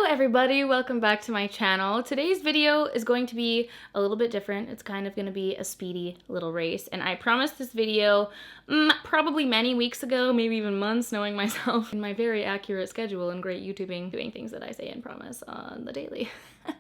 everybody, welcome back to my channel. Today's video is going to be a little bit different. It's kind of going to be a speedy little race, and I promised this video probably many weeks ago, maybe even months, knowing myself in my very accurate schedule and great YouTubing, doing things that I say and promise on the daily.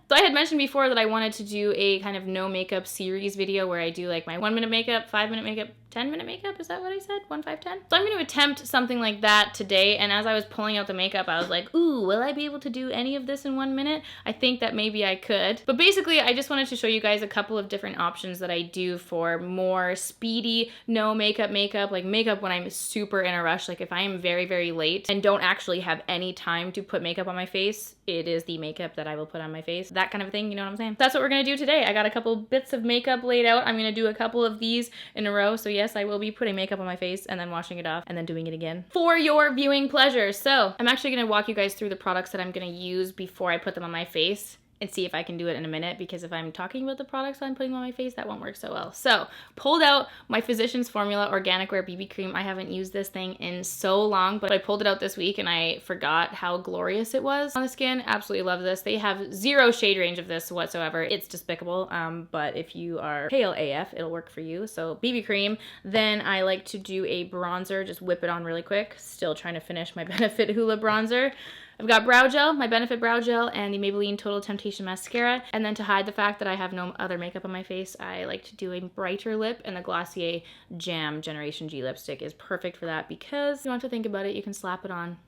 So I had mentioned before that I wanted to do a kind of no makeup series video where I do like my 1 minute makeup, 5 minute makeup, 10 minute makeup. Is that what I said? 1, 5, 10? So I'm going to attempt something like that today. And as I was pulling out the makeup, I was like, ooh, will I be able to do any of this in 1 minute? I think that maybe I could. But basically, I just wanted to show you guys a couple of different options that I do for more speedy, no makeup, like makeup when I'm super in a rush. Like if I am very, very late and don't actually have any time to put makeup on my face, it is the makeup that I will put on my face. That kind of thing, you know what I'm saying? That's what we're gonna do today. I got a couple bits of makeup laid out. I'm gonna do a couple of these in a row. So yes, I will be putting makeup on my face and then washing it off and then doing it again for your viewing pleasure. So I'm actually gonna walk you guys through the products that I'm gonna use before I put them on my face and see if I can do it in a minute, because if I'm talking about the products I'm putting on my face, that won't work so well. So, pulled out my Physicians Formula Organic Wear BB Cream. I haven't used this thing in so long, but I pulled it out this week and I forgot how glorious it was on the skin. Absolutely love this. They have zero shade range of this whatsoever. It's despicable, but if you are pale AF, it'll work for you. So, BB Cream. Then I like to do a bronzer, just whip it on really quick. Still trying to finish my Benefit Hoola bronzer. I've got brow gel, my Benefit brow gel, and the Maybelline Total Temptation mascara. And then to hide the fact that I have no other makeup on my face, I like to do a brighter lip, and the Glossier Jam Generation G lipstick is perfect for that because you don't have to think about it. You can slap it on.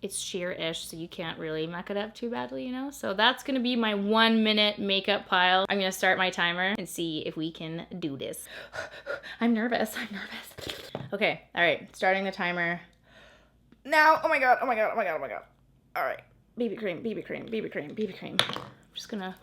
It's sheer-ish, so you can't really muck it up too badly, you know? So that's gonna be my 1 minute makeup pile. I'm gonna start my timer and see if we can do this. I'm nervous. Okay, all right, starting the timer now. Oh my God. All right, BB cream. I'm just gonna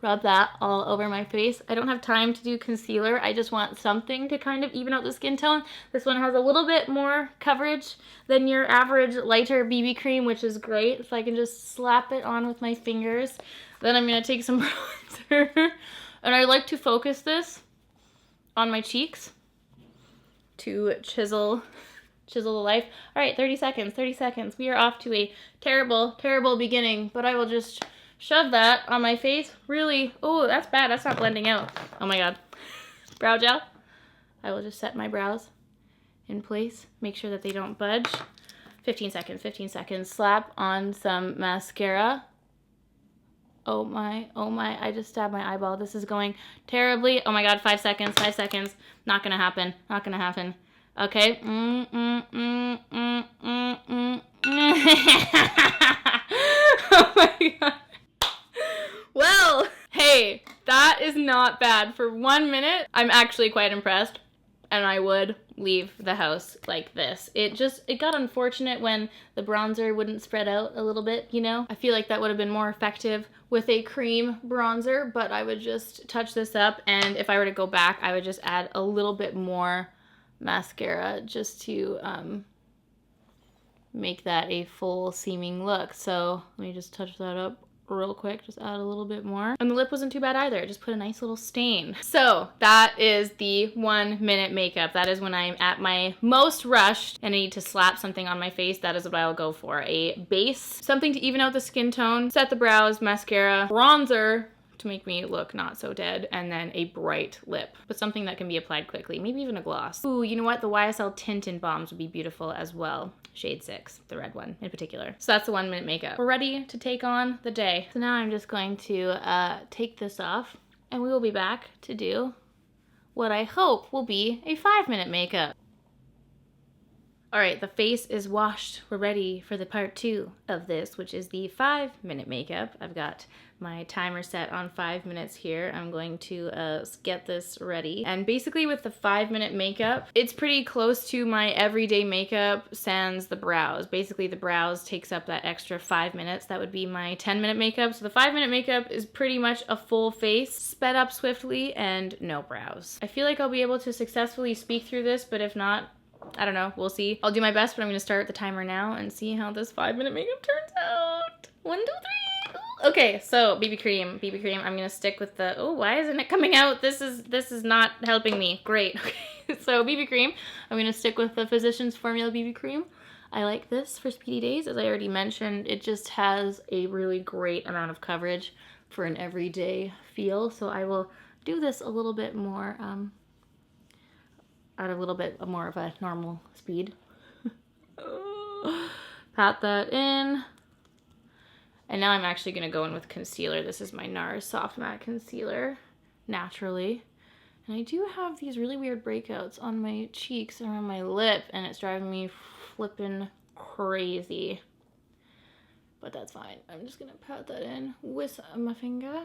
rub that all over my face. I don't have time to do concealer. I just want something to kind of even out the skin tone. This one has a little bit more coverage than your average lighter BB cream, which is great. So I can just slap it on with my fingers. Then I'm gonna take some bronzer, and I like to focus this on my cheeks to chisel the life. All right, 30 seconds. We are off to a terrible, terrible beginning, but I will just shove that on my face. Really, oh, that's bad. That's not blending out. Oh my God. Brow gel. I will just set my brows in place. Make sure that they don't budge. 15 seconds. Slap on some mascara. Oh my, I just stabbed my eyeball. This is going terribly. Oh my God, 5 seconds. Not gonna happen. Okay. Oh my God. Well, hey, that is not bad. For 1 minute, I'm actually quite impressed, and I would leave the house like this. It got unfortunate when the bronzer wouldn't spread out a little bit, you know? I feel like that would have been more effective with a cream bronzer, but I would just touch this up, and if I were to go back, I would just add a little bit more mascara just to make that a full seeming look. So let me just touch that up real quick, just add a little bit more. And the lip wasn't too bad either. It just put a nice little stain. So that is the 1 minute makeup. That is when I'm at my most rushed and I need to slap something on my face. That is what I'll go for. A base, something to even out the skin tone, set the brows, mascara, bronzer to make me look not so dead, and then a bright lip, but something that can be applied quickly, maybe even a gloss. Ooh, you know what? The YSL Tint and Balms would be beautiful as well. Shade 6, the red one in particular. So that's the 1 minute makeup. We're ready to take on the day. So now I'm just going to take this off, and we will be back to do what I hope will be a 5 minute makeup. All right, the face is washed. We're ready for the part 2 of this, which is the 5 minute makeup. I've got my timer set on 5 minutes here. I'm going to get this ready. And basically with the 5 minute makeup, it's pretty close to my everyday makeup sans the brows. Basically the brows takes up that extra 5 minutes. That would be my 10 minute makeup. So the 5 minute makeup is pretty much a full face, sped up swiftly, and no brows. I feel like I'll be able to successfully speak through this, but if not, I don't know, we'll see. I'll do my best, but I'm gonna start the timer now and see how this 5 minute makeup turns out. 1, 2, 3. Okay, so BB cream. I'm gonna stick with the, oh, why isn't it coming out? This is not helping me. Great. Okay, so BB cream. I'm gonna stick with the Physicians Formula BB cream. I like this for speedy days. As I already mentioned, it just has a really great amount of coverage for an everyday feel. So I will do this a little bit more, at a little bit more of a normal speed. Pat that in. And now I'm actually going to go in with concealer. This is my NARS Soft Matte Concealer, naturally. And I do have these really weird breakouts on my cheeks and around my lip, and it's driving me flippin' crazy. But that's fine. I'm just going to pat that in with my finger.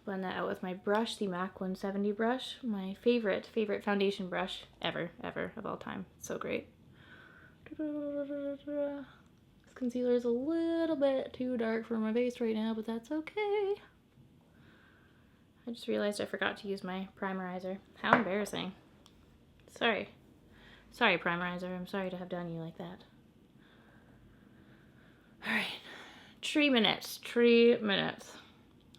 Blend that out with my brush, the MAC 170 brush. My favorite foundation brush ever of all time. So great. This concealer is a little bit too dark for my base right now, but that's okay. I just realized I forgot to use my primerizer. How embarrassing. Sorry, primerizer. I'm sorry to have done you like that. All right, 3 minutes.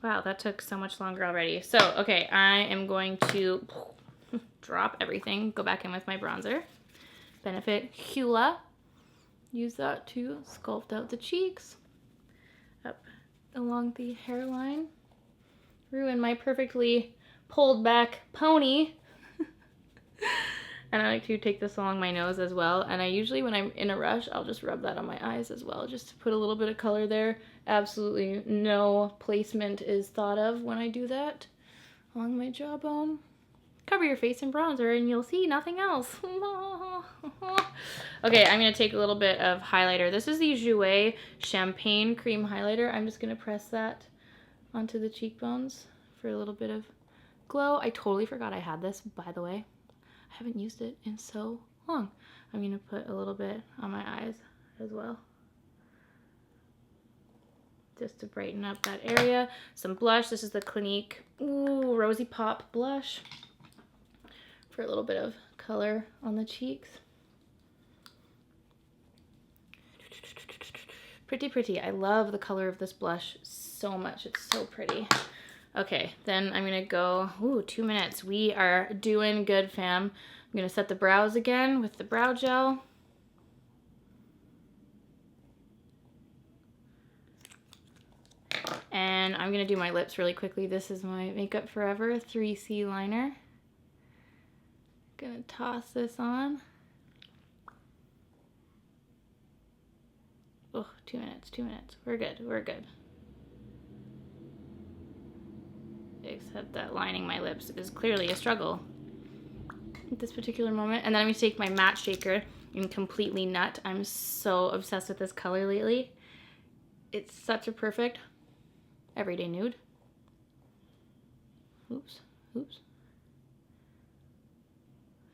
Wow, that took so much longer already. So, okay, I am going to drop everything, go back in with my bronzer. Benefit Hoola. Use that to sculpt out the cheeks. Up along the hairline. Ruin my perfectly pulled back pony. And I like to take this along my nose as well. And I usually, when I'm in a rush, I'll just rub that on my eyes as well, just to put a little bit of color there. Absolutely no placement is thought of when I do that along my jawbone. Cover your face in bronzer and you'll see nothing else. Okay, I'm going to take a little bit of highlighter. This is the Jouer Champagne Cream Highlighter. I'm just going to press that onto the cheekbones for a little bit of glow. I totally forgot I had this, by the way. I haven't used it in so long. I'm going to put a little bit on my eyes as well, just to brighten up that area. Some blush. This is the Clinique Rosy Pop blush for a little bit of color on the cheeks. Pretty. I love the color of this blush so much. It's so pretty. Okay, then I'm gonna go, 2 minutes. We are doing good, fam. I'm gonna set the brows again with the brow gel. And I'm gonna do my lips really quickly. This is my Makeup Forever 3C liner. Gonna toss this on. Oh, 2 minutes. We're good. Except that lining my lips is clearly a struggle at this particular moment. And then I'm going to take my matte shaker and completely nut. I'm so obsessed with this color lately. It's such a perfect everyday nude. Oops.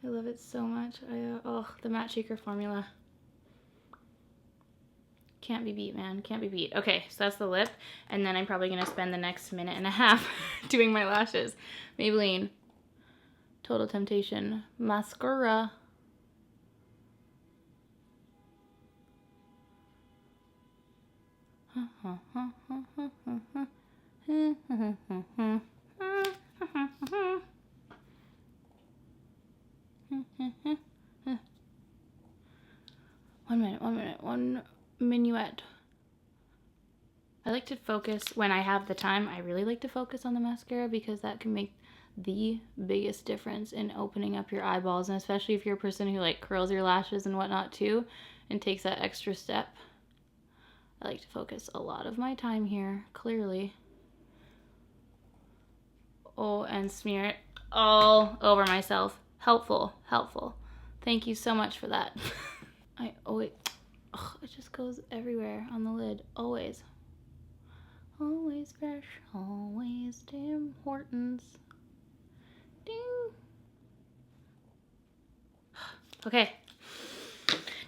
I love it so much. The matte shaker formula. Can't be beat, man. Can't be beat. Okay, so that's the lip. And then I'm probably going to spend the next minute and a half doing my lashes. Maybelline Total Temptation Mascara. One minuet. I like to focus when I have the time. I really like to focus on the mascara because that can make the biggest difference in opening up your eyeballs, and especially if you're a person who like curls your lashes and whatnot too and takes that extra step. I like to focus a lot of my time here, clearly. Oh, and smear it all over myself. Helpful. Thank you so much for that. It just goes everywhere on the lid, always. Always fresh, always Tim Hortons. Ding. Okay.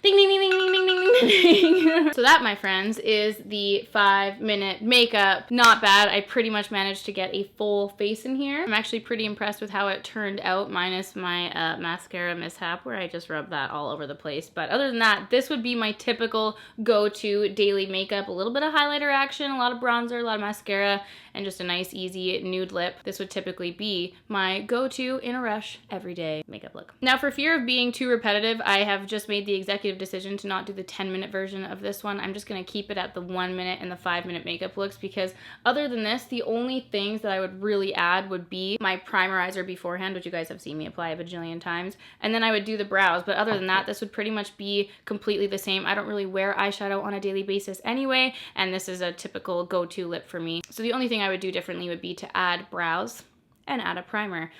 Ding, ding, ding, ding, ding, ding, ding, ding. So that, my friends, is the 5-minute makeup. Not bad. I pretty much managed to get a full face in here. I'm actually pretty impressed with how it turned out, minus my mascara mishap where I just rubbed that all over the place. But other than that, this would be my typical go-to daily makeup. A little bit of highlighter action, a lot of bronzer, a lot of mascara, and just a nice easy nude lip. This would typically be my go-to in a rush everyday makeup look. Now, for fear of being too repetitive, I have just made the executive decision to not do the 10-minute version of this one. I'm just gonna keep it at the 1 minute and the 5-minute makeup looks, because other than this, the only things that I would really add would be my primerizer beforehand, which you guys have seen me apply a bajillion times, and then I would do the brows. But other than that, this would pretty much be completely the same. I don't really wear eyeshadow on a daily basis anyway, and this is a typical go-to lip for me. So the only thing I would do differently would be to add brows and add a primer.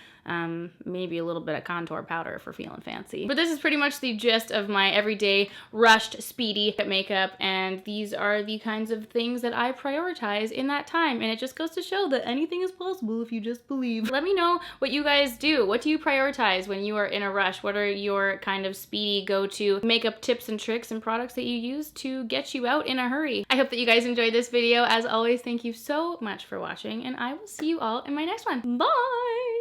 Maybe a little bit of contour powder if we're feeling fancy. But this is pretty much the gist of my everyday rushed, speedy makeup, and these are the kinds of things that I prioritize in that time, and it just goes to show that anything is possible if you just believe. Let me know what you guys do. What do you prioritize when you are in a rush? What are your kind of speedy go-to makeup tips and tricks and products that you use to get you out in a hurry? I hope that you guys enjoyed this video. As always, thank you so much for watching, and I will see you all in my next one. Bye!